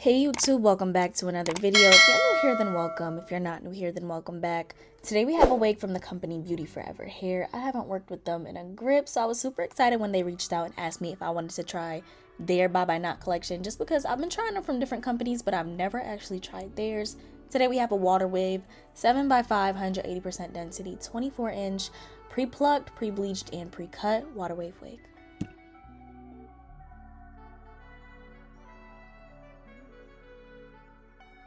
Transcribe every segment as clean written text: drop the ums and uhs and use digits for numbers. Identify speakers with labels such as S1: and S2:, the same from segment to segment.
S1: Hey YouTube, welcome back to another video. If you're new here, then welcome. If you're not new here, then welcome back. Today we have a wig from the company Beauty Forever Hair. I haven't worked with them in a grip, so I was super excited when they reached out and asked me if I wanted to try their Bye Bye Knot collection, just because I've been trying them from different companies, but I've never actually tried theirs. Today we have a Water Wave 7x5, 180% density, 24-inch, pre-plucked, pre-bleached, and pre-cut Water Wave wig.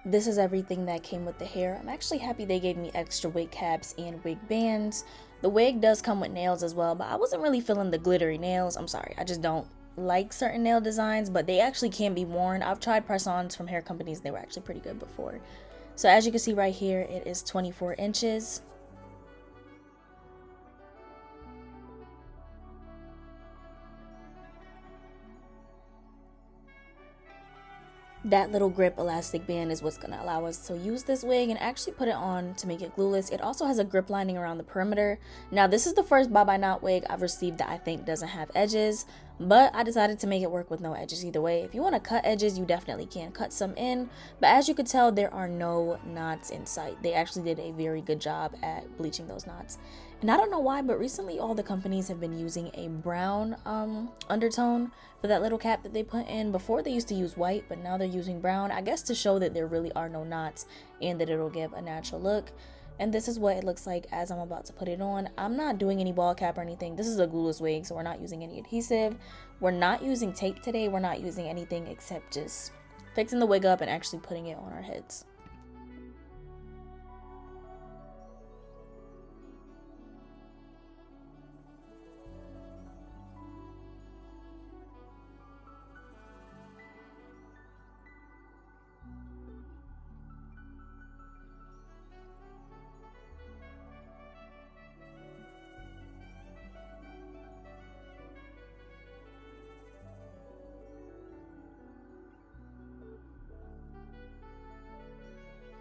S1: This is everything that came with the hair. I'm actually happy they gave me extra wig caps and wig bands. The wig does come with nails as well, but I wasn't really feeling the glittery nails. I'm sorry, I just don't like certain nail designs, but they actually can be worn. I've tried press-ons from hair companies. They were actually pretty good before. So as you can see right here, it is 24 inches. That little grip elastic band is what's going to allow us to use this wig and actually put it on to make it glueless. It also has a grip lining around the perimeter. Now this is the first Bye Bye Knot wig I've received that I think doesn't have edges, but I decided to make it work with no edges either way. If you want to cut edges, you definitely can cut some in, but as you could tell, there are no knots in sight. They actually did a very good job at bleaching those knots. And I don't know why, but recently all the companies have been using a brown undertone for that little cap that they put in. Before they used to use white, but now they're using brown, I guess to show that there really are no knots and that it'll give a natural look. And this is what it looks like as I'm about to put it on. I'm not doing any ball cap or anything. This is a glueless wig, so we're not using any adhesive. We're not using tape today. We're not using anything except just fixing the wig up and actually putting it on our heads.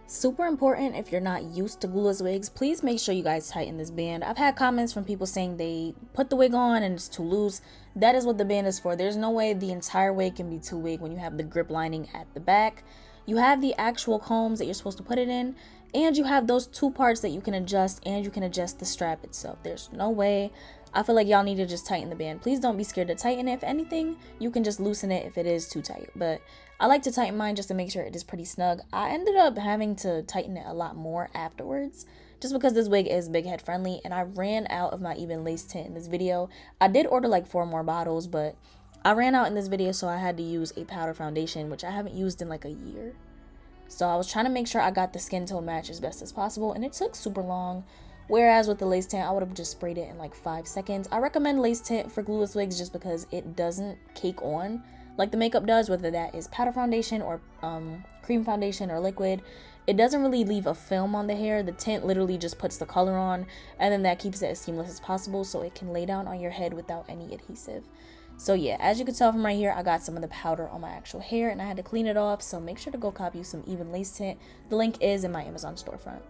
S1: Super important, if you're not used to glueless wigs, please make sure you guys tighten this band. I've had comments from people saying they put the wig on and it's too loose. That is what the band is for. There's no way the entire wig can be too wig when you have the grip lining at the back. You have the actual combs that you're supposed to put it in, and you have those two parts that you can adjust, and you can adjust the strap itself. There's no way. I feel like y'all need to just tighten the band. Please don't be scared to tighten it. If anything, you can just loosen it if it is too tight. But I like to tighten mine just to make sure it is pretty snug. I ended up having to tighten it a lot more afterwards, just because this wig is big head friendly, and I ran out of my even lace tint in this video. I did order like 4 more bottles, but I ran out in this video, so I had to use a powder foundation, which I haven't used in like a year. So I was trying to make sure I got the skin tone match as best as possible, and it took super long. Whereas with the lace tint, I would have just sprayed it in like 5 seconds. I recommend lace tint for glueless wigs just because it doesn't cake on like the makeup does, whether that is powder foundation or cream foundation or liquid. It doesn't really leave a film on the hair. The tint literally just puts the color on, and then that keeps it as seamless as possible so it can lay down on your head without any adhesive. So yeah, as you can tell from right here, I got some of the powder on my actual hair and I had to clean it off, so make sure to go copy you some even lace tint. The link is in my Amazon storefront.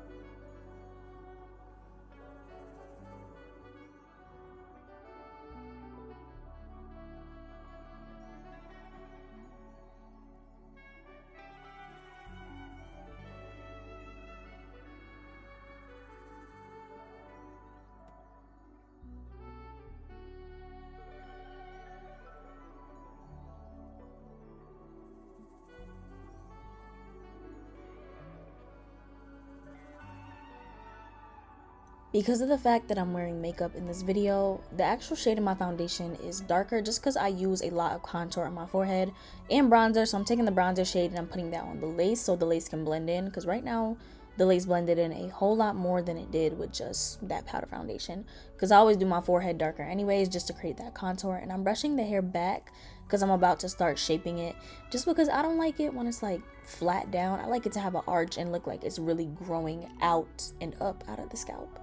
S1: Because of the fact that I'm wearing makeup in this video, the actual shade of my foundation is darker just because I use a lot of contour on my forehead and bronzer. So I'm taking the bronzer shade and I'm putting that on the lace so the lace can blend in, because right now the lace blended in a whole lot more than it did with just that powder foundation, because I always do my forehead darker anyways just to create that contour. And I'm brushing the hair back because I'm about to start shaping it, just because I don't like it when it's like flat down. I like it to have an arch and look like it's really growing out and up out of the scalp.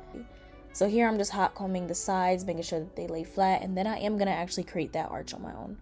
S1: So here I'm just hot combing the sides, making sure that they lay flat, and then I am going to actually create that arch on my own.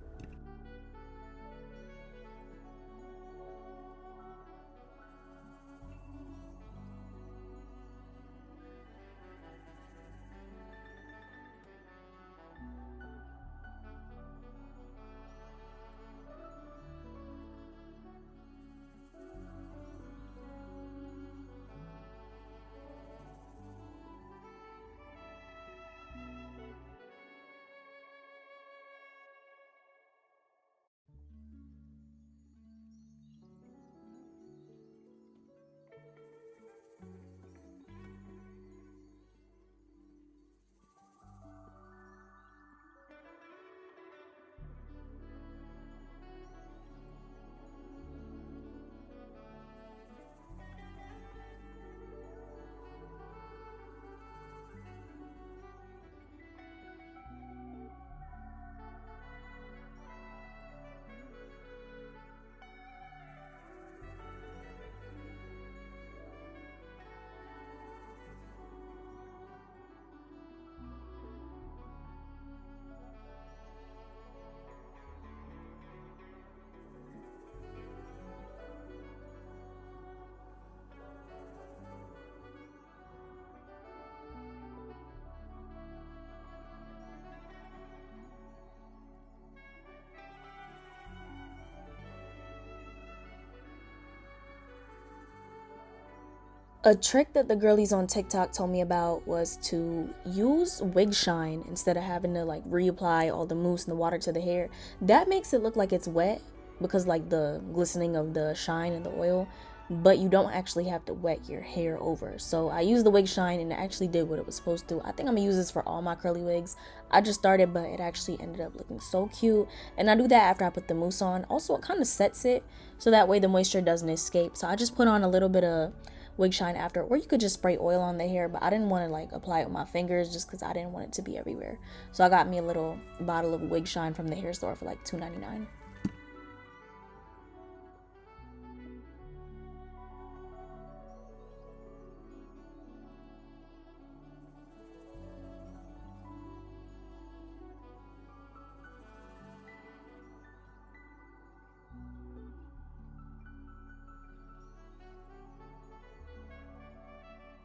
S1: A trick that the girlies on TikTok told me about was to use wig shine instead of having to like reapply all the mousse and the water to the hair. That makes it look like it's wet because like the glistening of the shine and the oil, but you don't actually have to wet your hair over. So I used the wig shine and it actually did what it was supposed to. I think I'm gonna use this for all my curly wigs. I just started, but it actually ended up looking so cute. And I do that after I put the mousse on. Also, it kind of sets it so that way the moisture doesn't escape. So I just put on a little bit of wig shine after, or you could just spray oil on the hair, but I didn't want to like apply it with my fingers just because I didn't want it to be everywhere. So I got me a little bottle of wig shine from the hair store for like $2.99.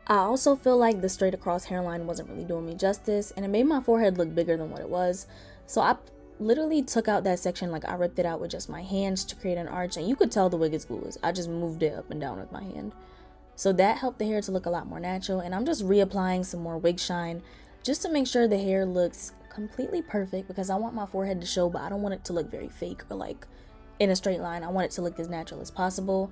S1: I also feel like the straight across hairline wasn't really doing me justice, and it made my forehead look bigger than what it was. So I literally took out that section, like I ripped it out with just my hands to create an arch, and you could tell the wig is glueless. I just moved it up and down with my hand. So that helped the hair to look a lot more natural, and I'm just reapplying some more wig shine just to make sure the hair looks completely perfect, because I want my forehead to show, but I don't want it to look very fake or like in a straight line. I want it to look as natural as possible.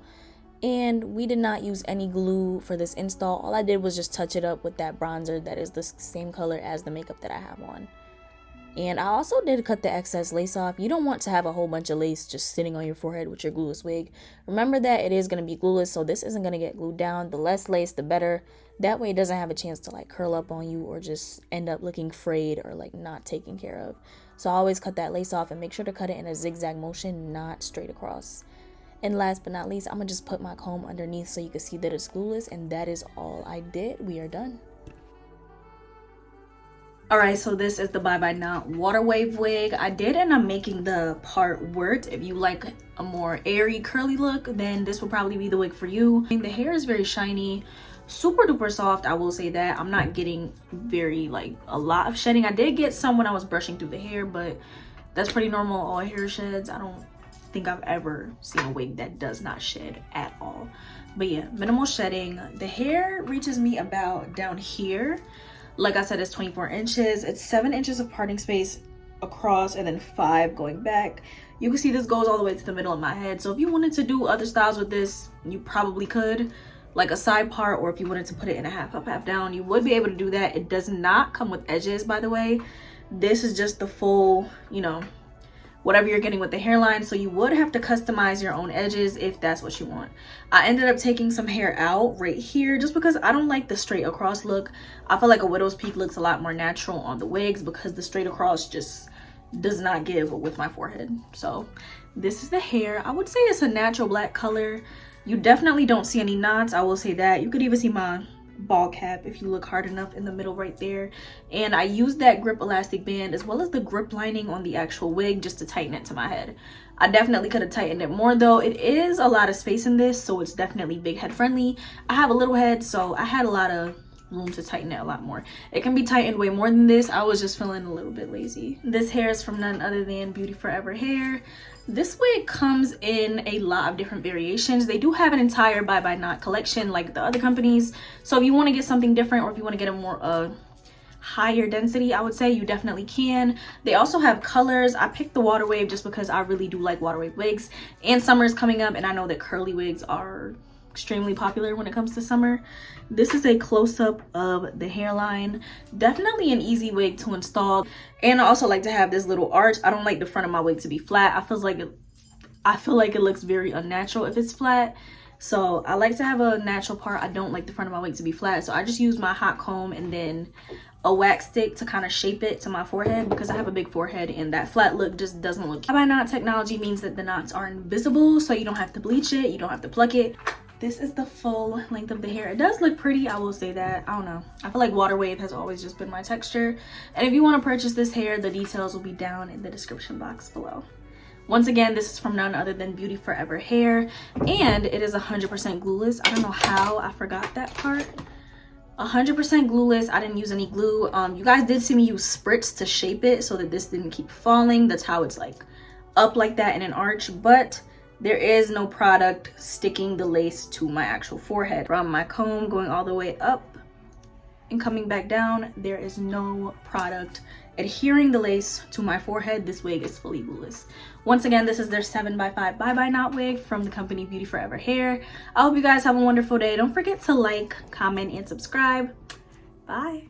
S1: And we did not use any glue for this install. All I did was just touch it up with that bronzer that is the same color as the makeup that I have on. And I also did cut the excess lace off. You don't want to have a whole bunch of lace just sitting on your forehead with your glueless wig. Remember that it is going to be glueless, so this isn't going to get glued down. The less lace, the better. That way it doesn't have a chance to like curl up on you or just end up looking frayed or like not taken care of. So I always cut that lace off and make sure to cut it in a zigzag motion, not straight across. And last but not least, I'm gonna just put my comb underneath so you can see that it's glueless, and that is all I did. We are done. Alright, so this is the Bye Bye Not Water Wave wig. I did end up making the part work. If you like a more airy curly look, then this will probably be the wig for you. And the hair is very shiny, super duper soft, I will say that. I'm not getting a lot of shedding. I did get some when I was brushing through the hair, but that's pretty normal. All hair sheds. I don't think I've ever seen a wig that does not shed at all. But yeah, minimal shedding. The hair reaches me about down here. Like I said, it's 24 inches. It's 7 inches of parting space across and then 5 going back. You can see this goes all the way to the middle of my head. So if you wanted to do other styles with this, you probably could, like a side part, or if you wanted to put it in a half up, half down, you would be able to do that. It does not come with edges, by the way. This is just the full, you know, whatever you're getting with the hairline, so you would have to customize your own edges if that's what you want. I ended up taking some hair out right here just because I don't like the straight across look. I feel like a widow's peak looks a lot more natural on the wigs because the straight across just does not give with my forehead. So this is the hair. I would say it's a natural black color. You definitely don't see any knots, I will say that. You could even see my ball cap if you look hard enough in the middle right there. And I used that grip elastic band as well as the grip lining on the actual wig just to tighten it to my head. I definitely could have tightened it more though. It is a lot of space in this, so it's definitely big head friendly. I have a little head, so I had a lot of room to tighten it a lot more. It can be tightened way more than this. I was just feeling a little bit lazy. This hair is from none other than Beauty Forever Hair. This wig comes in a lot of different variations. They do have an entire Bye Bye Not collection like the other companies. So if you want to get something different, or if you want to get a more higher density, I would say you definitely can. They also have colors. I picked the Water Wave just because I really do like Water Wave wigs, and summer is coming up and I know that curly wigs are extremely popular when it comes to summer. This is a close-up of the hairline. Definitely an easy wig to install. And I also like to have this little arch. I don't like the front of my wig to be flat. I feel like it looks very unnatural if it's flat. So I like to have a natural part. I don't like the front of my wig to be flat. So I just use my hot comb and then a wax stick to kind of shape it to my forehead because I have a big forehead and that flat look just doesn't look. Bye Bye Not technology means that the knots are invisible, so you don't have to bleach it, you don't have to pluck it. This is the full length of the hair. It does look pretty, I will say that. I don't know. I feel like Water Wave has always just been my texture. And if you want to purchase this hair, the details will be down in the description box below. Once again, this is from none other than Beauty Forever Hair. And it is 100% glueless. I don't know how I forgot that part. 100% glueless. I didn't use any glue. You guys did see me use spritz to shape it so that this didn't keep falling. That's how it's like up like that in an arch. But there is no product sticking the lace to my actual forehead. From my comb going all the way up and coming back down, there is no product adhering the lace to my forehead. This wig is fully glueless. Once again, this is their 7x5 Bye Bye Knot wig from the company Beauty Forever Hair. I hope you guys have a wonderful day. Don't forget to like, comment, and subscribe. Bye.